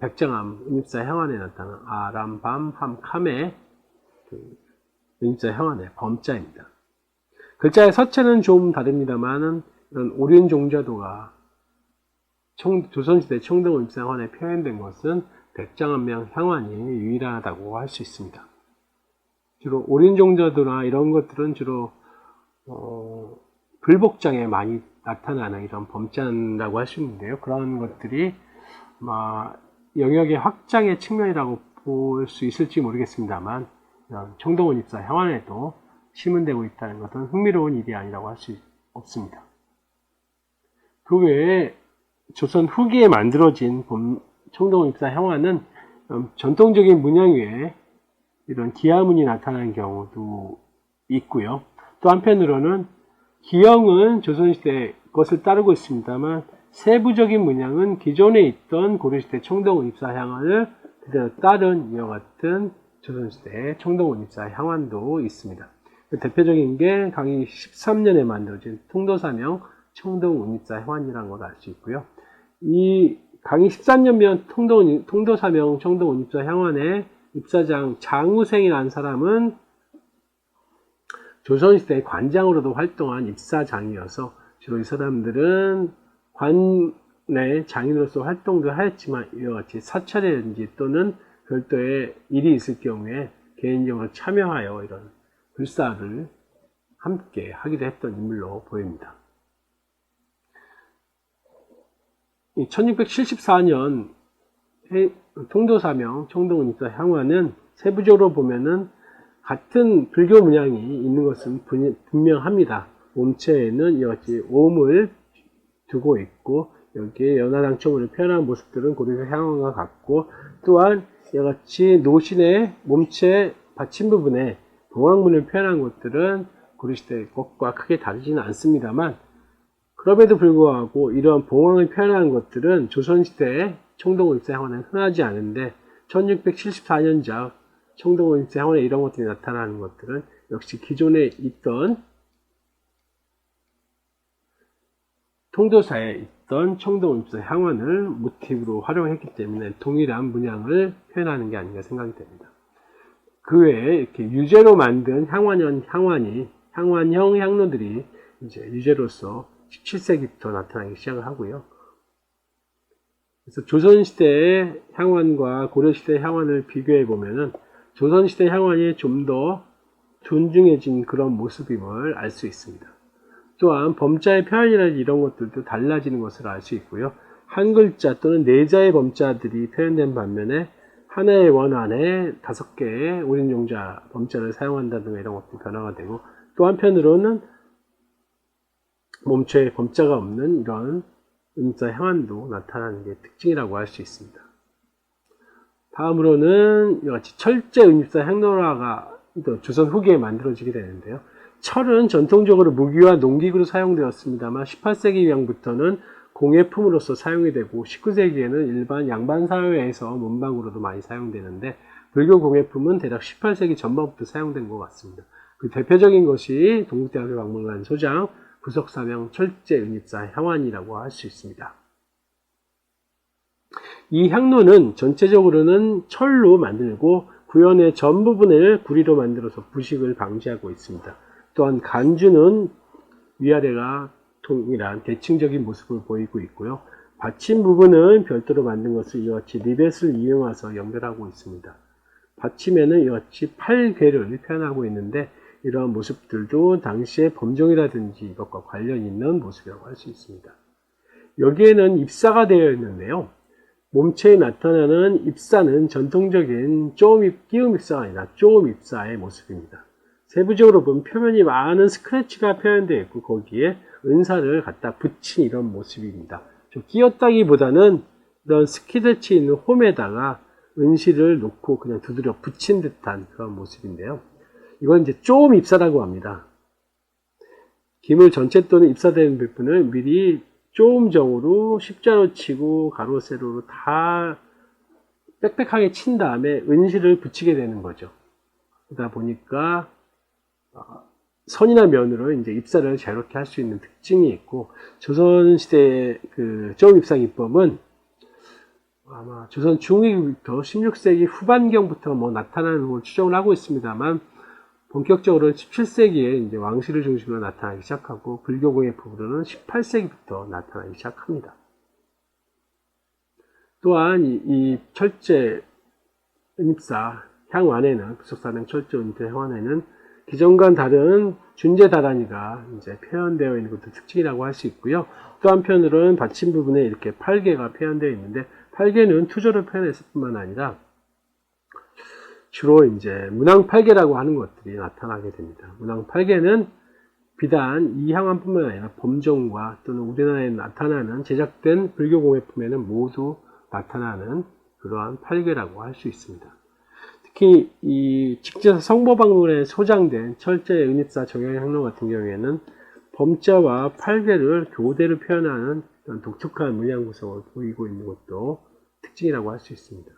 백정암 은입사 향환에 나타나는 아람, 밤, 함, 캄의 은입사 향환의 범자입니다. 글자의 서체는 좀 다릅니다만은 이런 오륜종자도가 조선시대 청동 은입사 향환에 표현된 것은 백정암명 향환이 유일하다고 할 수 있습니다. 주로 오륜종자도나 이런 것들은 주로 불복장에 많이 나타나는 이런 범자라고 할 수 있는데요. 그런 것들이 영역의 확장의 측면이라고 볼 수 있을지 모르겠습니다만 청동 은입사 향환에도 시문되고 있다는 것은 흥미로운 일이 아니라고 할 수 없습니다. 그 외에 조선 후기에 만들어진 청동 은입사 향환은 전통적인 문양 외에 이런 기하문이 나타나는 경우도 있고요. 또 한편으로는 기형은 조선시대 것을 따르고 있습니다만 세부적인 문양은 기존에 있던 고려시대 청동 은입사 향환을 그대로 따른 이와 같은 조선시대의 청동 은입사 향환도 있습니다. 대표적인 게 강의 13년에 만들어진 통도사명 청동 은입사 향환이라는 걸 알 수 있고요. 이 강의 13년면 통도사명 청동 은입사 향환의 입사장 장우생이라는 사람은 조선시대 관장으로도 활동한 입사장이어서 주로 이 사람들은 관내 장인으로서 활동도 하였지만 이와 같이 사찰이라든지 또는 별도의 일이 있을 경우에 개인적으로 참여하여 이런 불사를 함께 하기도 했던 인물로 보입니다. 1674년 통도사명 청동 은입사 향환은 세부적으로 보면은 같은 불교 문양이 있는 것은 분명합니다. 몸체에는 이와 같이 옴을 두고 있고 여기에 연화당첨을 표현한 모습들은 고려시대 향환과 같고 또한 이와 같이 노신의 몸체 받침 부분에 봉황문을 표현한 것들은 고려시대 것과 크게 다르지는 않습니다만 그럼에도 불구하고 이러한 봉황을 표현한 것들은 조선시대의 청동 은입사 향환에 흔하지 않은데 1674년작 청동 은입사 향환에 이런 것들이 나타나는 것들은 역시 기존에 있던 통도사에 있던 청동 은입사 향환을 모티브로 활용했기 때문에 동일한 문양을 표현하는 게 아닌가 생각이 됩니다. 그 외에 이렇게 유재로 만든 향환형 향로들이 이제 유재로서 17세기부터 나타나기 시작을 하고요. 그래서 조선시대의 향환과 고려시대의 향환을 비교해 보면은 조선시대 향환이 좀 더 존중해진 그런 모습임을 알 수 있습니다. 또한 범자의 표현이라든지 이런 것들도 달라지는 것을 알 수 있고요. 한 글자 또는 네자의 범자들이 표현된 반면에 하나의 원 안에 5개의 올인용자 범자를 사용한다든가 이런 것도 변화가 되고, 또 한편으로는 몸체에 범자가 없는 이런 은입사 향환도 나타나는 게 특징이라고 할 수 있습니다. 다음으로는 이같이 철제 은입사 향로라가 또 조선 후기에 만들어지게 되는데요. 철은 전통적으로 무기와 농기구로 사용되었습니다만 18세기 이후부터는 공예품으로서 사용이 되고 19세기에는 일반 양반 사회에서 문방구로도 많이 사용되는데, 불교 공예품은 대략 18세기 전반부터 사용된 것 같습니다. 그 대표적인 것이 동국대학교 박물관 소장 부석사명 철제 은입사 향환이라고 할 수 있습니다. 이 향로는 전체적으로는 철로 만들고 구연의 전 부분을 구리로 만들어서 부식을 방지하고 있습니다. 또한 간주는 위아래가 동일한 대칭적인 모습을 보이고 있고요. 받침 부분은 별도로 만든 것을 이같이 리벳을 이용해서 연결하고 있습니다. 받침에는 이같이 8궤를 표현하고 있는데, 이러한 모습들도 당시의 범종이라든지 이것과 관련 있는 모습이라고 할 수 있습니다. 여기에는 입사가 되어 있는데요. 몸체에 나타나는 입사는 전통적인 끼움 입사가 아니라 쪼음 입사의 모습입니다. 세부적으로 보면 표면이 많은 스크래치가 표현되어 있고, 거기에 은사를 갖다 붙인 이런 모습입니다. 좀 끼었다기보다는 이런 스크래치 있는 홈에다가 은실을 놓고 그냥 두드려 붙인 듯한 그런 모습인데요. 이건 이제 쪼음 입사라고 합니다. 기물 전체 또는 입사되는 부분을 미리 쪼음정으로 십자로 치고 가로 세로로 다 빽빽하게 친 다음에 은실을 붙이게 되는 거죠. 그러다 보니까 선이나 면으로 이제 입사를 자유롭게 할 수 있는 특징이 있고, 조선시대의 그 쪼음 입사 기법은 아마 조선 중후기부터 16세기 후반경부터 나타나는 걸 추정을 하고 있습니다만, 본격적으로는 17세기에 이제 왕실을 중심으로 나타나기 시작하고, 불교 공예품으로는 18세기부터 나타나기 시작합니다. 또한 이 철제 은입사 향환에는, 부석사명 철제 은입사 향환에는 기존과는 다른 준재 다단이가 이제 표현되어 있는 것도 특징이라고 할 수 있고요. 또 한편으로는 받침 부분에 이렇게 8개가 표현되어 있는데, 8개는 투조를 표현했을 뿐만 아니라 주로 이제 문항 8개라고 하는 것들이 나타나게 됩니다. 문항 8개는 비단 이 향환뿐만 아니라 범종과 또는 우리나라에 나타나는 제작된 불교 공예품에는 모두 나타나는 그러한 8개라고 할 수 있습니다. 특히 이 직접 성보박물에 소장된 철제 은입사 정형향로 같은 경우에는 범자와 8개를 교대로 표현하는 독특한 문양 구성을 보이고 있는 것도 특징이라고 할 수 있습니다.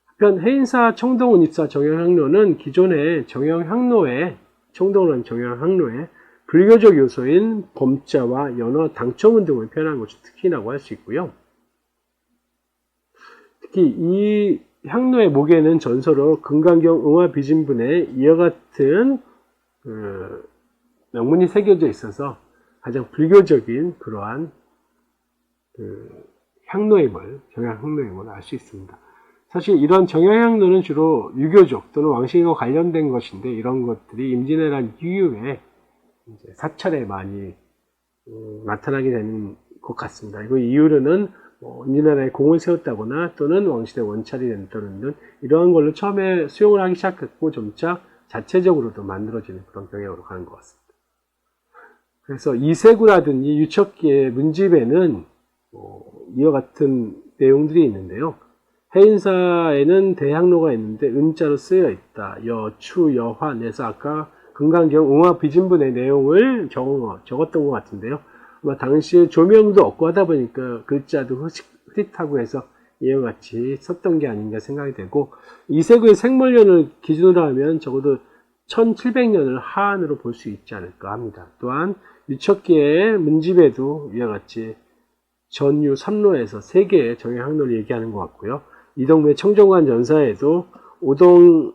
한편 해인사 청동은입사 정형향로는 기존의 정형향로에, 청동은 정형향로에 불교적 요소인 범자와 연어, 당청은 등을 표현한 것이 특징이라고 할 수 있고요. 특히 이 향로의 목에는 전서로 금강경 응화비진분에 이와 같은 명문이 새겨져 있어서 가장 불교적인 그러한 향로임을, 정형향로임을 알 수 있습니다. 사실 이런 정형향로는 주로 유교적 또는 왕실과 관련된 것인데, 이런 것들이 임진왜란 이후에 이제 사찰에 많이 나타나게 되는 것 같습니다. 이거 이유로는 임진왜란에 공을 세웠다거나 또는 왕실의 원찰이 된다는 등 이러한 걸로 처음에 수용을 하기 시작했고, 점차 자체적으로도 만들어지는 그런 경향으로 가는 것 같습니다. 그래서 이세구라든지 유척기의 문집에는 이와 같은 내용들이 있는데요. 해인사에는 대향로가 있는데 은자로 쓰여 있다. 여, 추, 여환에서 아까 금강경 응화비진분의 내용을 적었던 것 같은데요. 아마 당시에 조명도 없고 하다 보니까 글자도 흐릿하고 해서 이와 같이 썼던 게 아닌가 생각이 되고, 이세구의 생물년을 기준으로 하면 적어도 1700년을 하한으로 볼 수 있지 않을까 합니다. 또한 유척기의 문집에도 이와 같이 전유 3로에서 3개의 정형향로를 얘기하는 것 같고요. 이동배 청정관 전사에도 오동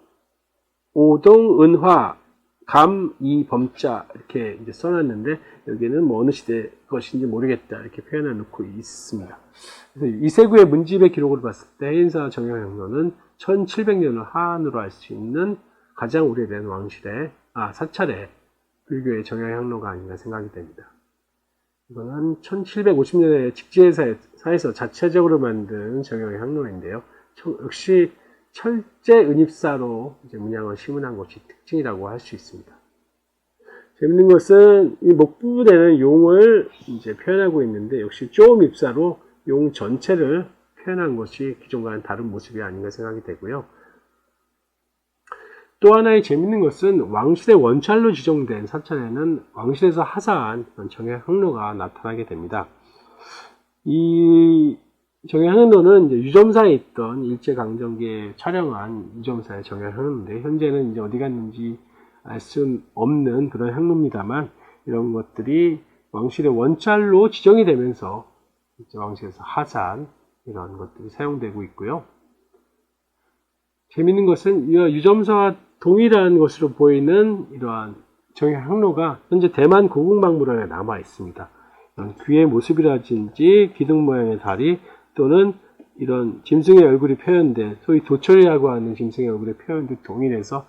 은화 감, 이, 범자 이렇게 이제 써놨는데, 여기는 어느 시대 것인지 모르겠다 이렇게 표현해 놓고 있습니다. 그래서 이세구의 문집의 기록을 봤을 때 해인사 정형향로는 1700년을 하한으로 알 수 있는 가장 오래된 왕실의 사찰의 불교의 정형향로가 아닌가 생각이 됩니다. 이거는 1750년에 직지사에서 자체적으로 만든 정형향로인데요. 역시 철제 은입사로 이제 문양을 심은한 것이 특징이라고 할 수 있습니다. 재밌는 것은 이 목 부분에는 용을 이제 표현하고 있는데 역시 쪼음 입사로 용 전체를 표현한 것이 기존과는 다른 모습이 아닌가 생각이 되고요. 또 하나의 재밌는 것은 왕실의 원찰로 지정된 사찰에는 왕실에서 하사한 정약항로가 나타나게 됩니다. 이 정약항로는 이제 유점사에 있던 일제강점기에 촬영한 유점사의 정약항로인데 현재는 이제 어디 갔는지 알 수 없는 그런 항로입니다만 이런 것들이 왕실의 원찰로 지정이 되면서 이제 왕실에서 하사한 이런 것들이 사용되고 있고요. 재밌는 것은 이 유점사와 동일한 것으로 보이는 이러한 정약항로가 현재 대만 고궁박물원에 남아 있습니다. 귀의 모습이라든지 기둥 모양의 다리 또는 이런 짐승의 얼굴이 표현된 소위 도철이라고 하는 짐승의 얼굴의 표현도 동일해서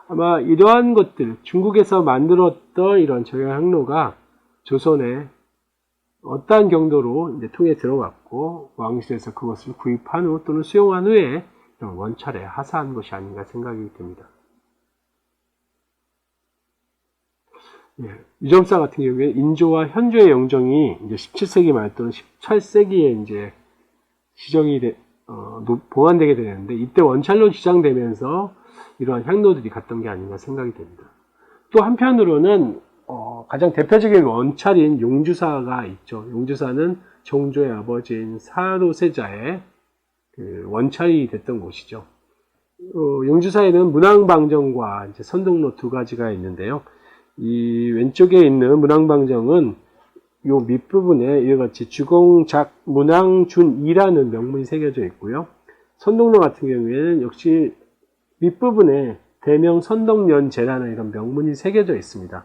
아마 이러한 것들 중국에서 만들었던 이런 정약항로가 조선에 어떠한 경로로 이제 통해 들어갔고 왕실에서 그것을 구입한 후 또는 수용한 후에 원찰에 하사한 것이 아닌가 생각이 듭니다. 유점사 같은 경우에 인조와 현조의 영정이 이제 17세기 말 또는 18세기에 이제 보관되게 되는데 이때 원찰로 지정되면서 이러한 향로들이 갔던 게 아닌가 생각이 됩니다. 또 한편으로는 가장 대표적인 원찰인 용주사가 있죠. 용주사는 정조의 아버지인 사도세자의 그 원찰이 됐던 곳이죠. 용주사에는 문왕방정과 이제 선동로 두 가지가 있는데요. 이 왼쪽에 있는 문왕방정은 요 밑부분에 이와 같이 주공작 문왕준이라는 명문이 새겨져 있고요. 선동로 같은 경우에는 역시 밑부분에 대명 선덕연제라는 이런 명문이 새겨져 있습니다.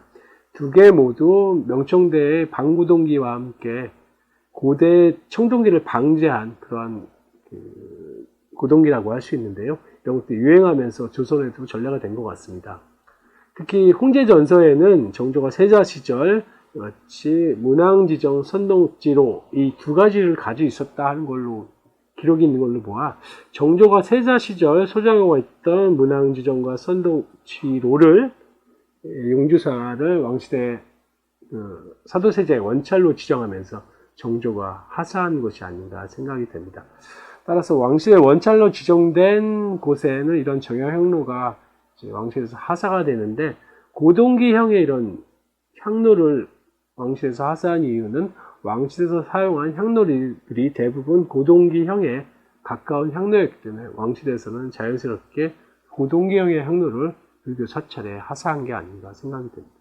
두 개 모두 명청대의 방구동기와 함께 고대 청동기를 방제한 그러한 고동기라고 할 수 있는데요. 이런 것도 유행하면서 조선에도 전래가 된 것 같습니다. 특히 홍제전서에는 정조가 세자 시절 같이 문왕지정 선동지로 이 두 가지를 가지고 있었다 하는 걸로 기록이 있는 걸로 보아 정조가 세자 시절 소장하고 있던 문왕지정과 선동지로를 용주사를 왕실의 사도세자의 원찰로 지정하면서 정조가 하사한 것이 아닌가 생각이 됩니다. 따라서 왕실의 원찰로 지정된 곳에는 이런 정약향로가 왕실에서 하사가 되는데 고동기형의 이런 향로를 왕실에서 하사한 이유는 왕실에서 사용한 향로들이 대부분 고동기형에 가까운 향로였기 때문에 왕실에서는 자연스럽게 고동기형의 향로를 불교 사찰에 하사한 게 아닌가 생각이 됩니다.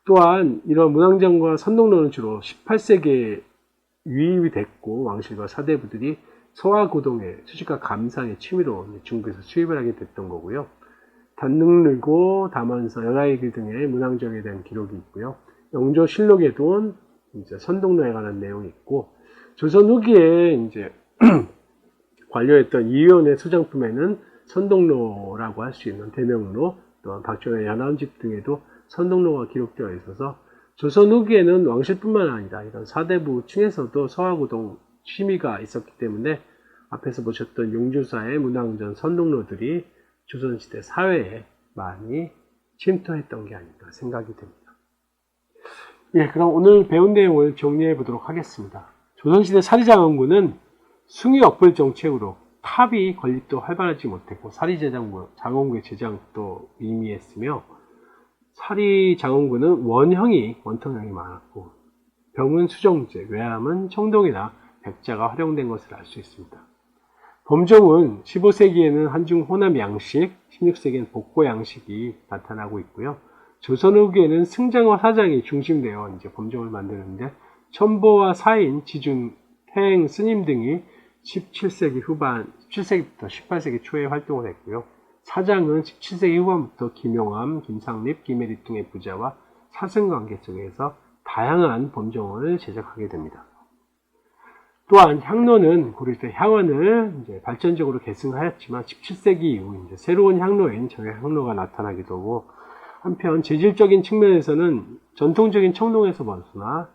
또한 이런 문왕정과 선동로는 주로 18세기에 유입이 됐고 왕실과 사대부들이 서화고동의 수식과 감상의 취미로 중국에서 수입을 하게 됐던 거고요. 단능르고 담원서, 연하의길 등의 문왕정에 대한 기록이 있고요. 영조실록에도 이제 선동로에 관한 내용이 있고 조선 후기에 이제 관료했던 이의원의 소장품에는 선동로라고 할 수 있는 대명로, 또한 박정의 연암집 등에도 선동로가 기록되어 있어서 조선 후기에는 왕실뿐만 아니라 이런 사대부 층에서도 서화고동 취미가 있었기 때문에 앞에서 보셨던 용주사의 문왕전 선동로들이 조선시대 사회에 많이 침투했던 게 아닌가 생각이 됩니다. 그럼 오늘 배운 내용을 정리해 보도록 하겠습니다. 조선시대 사리장원군은 숭유역불 정책으로 탑이 건립도 활발하지 못했고 사리장원군의 제장도 미미했으며 사리장원군은 원통형이 많았고 병은 수정제, 외암은 청동이나 백자가 활용된 것을 알 수 있습니다. 범종은 15세기에는 한중 호남 양식, 16세기에는 복고 양식이 나타나고 있고요. 조선 후기에는 승장과 사장이 중심되어 이제 범종을 만드는데 첨보와 사인, 지중, 태행, 스님 등이 17세기 후반, 17세기부터 18세기 초에 활동을 했고요. 사장은 17세기 후반부터 김용암, 김상립, 김혜립 등의 부자와 사승관계 속에서 다양한 범종을 제작하게 됩니다. 또한 향로는 고려시대 향원을 이제 발전적으로 계승하였지만 17세기 이후 이제 새로운 향로인 정약향로가 나타나기도 하고 한편 재질적인 측면에서는 전통적인 청동에서 벗어나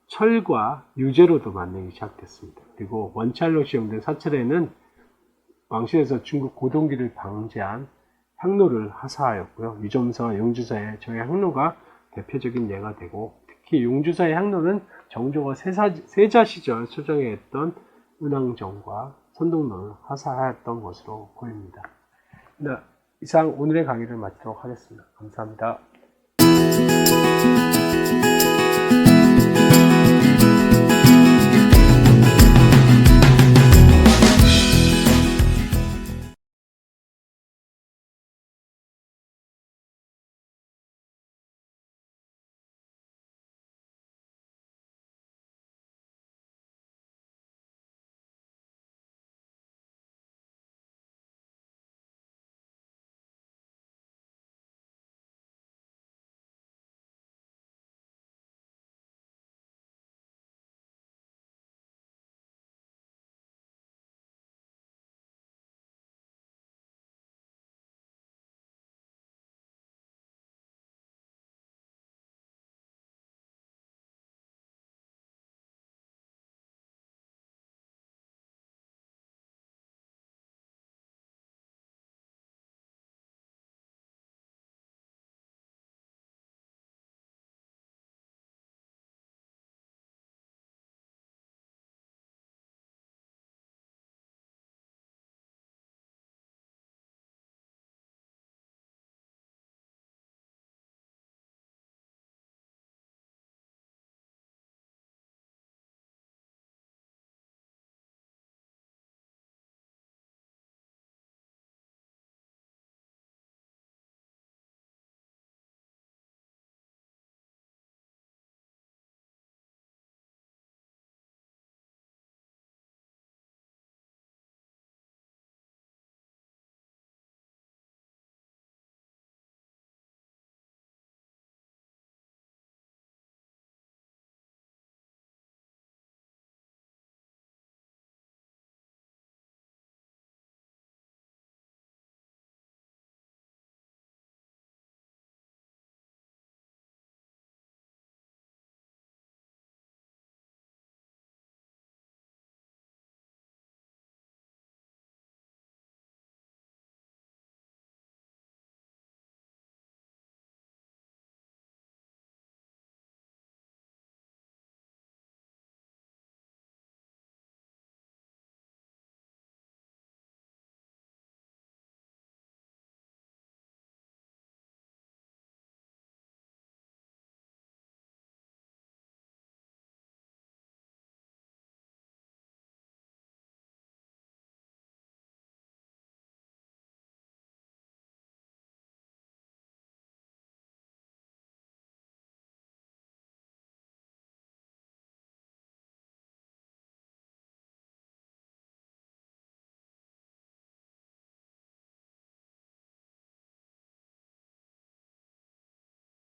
철과 유제로도 만들기 시작됐습니다. 그리고 원찰로 시험된 사찰에는 왕실에서 중국 고동기를 방지한 향로를 하사하였고요. 유점서와 용주서의 저의 향로가 대표적인 예가 되고, 특히 용주서의 향로는 정조가 세자 시절 수정했던 은왕정과 선동로를 하사하였던 것으로 보입니다. 네, 이상 오늘의 강의를 마치도록 하겠습니다. 감사합니다.